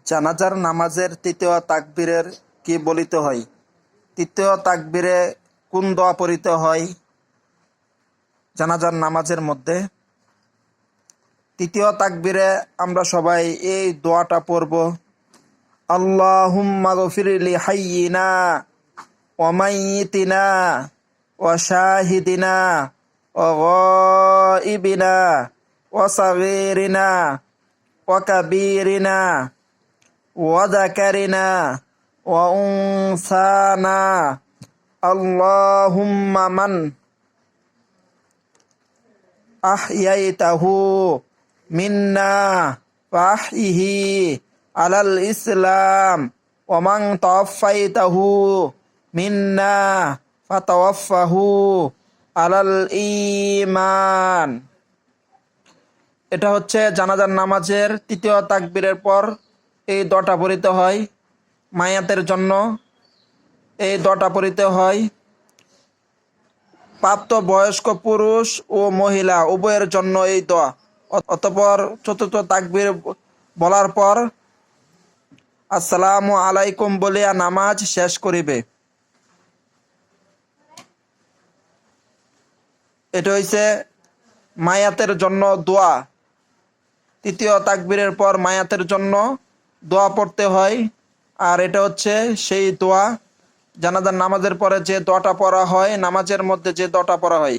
জানাজার নামাজের তৃতীয় তাকবীরের কি বলিতে হয়? তৃতীয় তাকবীরে কোন দোয়া পড়িতে হয় জানাজার নামাজের মধ্যে? তৃতীয় তাকবীরে আমরা সবাই এই দোয়াটা পড়ব, আল্লাহুম্মা গফিরলি হাইয়িনা ওয়া মাইয়িতিনা ওয়া শাহিদিনা ওয়া গায়িবিনা ওয়া সাগীরিনা ওয়া কাবীরিনা ওয়া যাকারিনা ওয়া উনসানা আল্লাহুম্মা মান আহইয়াইতাহু মিন্না ফাহইহি আলাল ইসলাম ওয়া মান তাওয়াফাইতাহু মিন্না ফাতাওয়াফাহু আলাল ঈমান। এটা হচ্ছে জানাজার নামাজের তৃতীয় তাকবীরের পর এই দোয়াটা পড়িতে হয়। মায়াতের জন্য এই দোয়াটা পড়িতে হয়। প্রাপ্ত বয়স্ক পুরুষ ও মহিলা উভয়ের জন্য এই দোয়া। অতঃপর চতুর্থ তাকবীর বলার পর আসসালামু আলাইকুম বলিয়া নামাজ শেষ করিবে। এটা হইছে মায়াতের জন্য দোয়া। তৃতীয় তাকবীরের পর মায়াতের জন্য দোয়া পড়তে হয়। আর এটা হচ্ছে সেই দোয়া জানাজার নামাজের পরে যে দোয়াটা পড়া হয়, নামাজের মধ্যে যে দোয়াটা পড়া হয়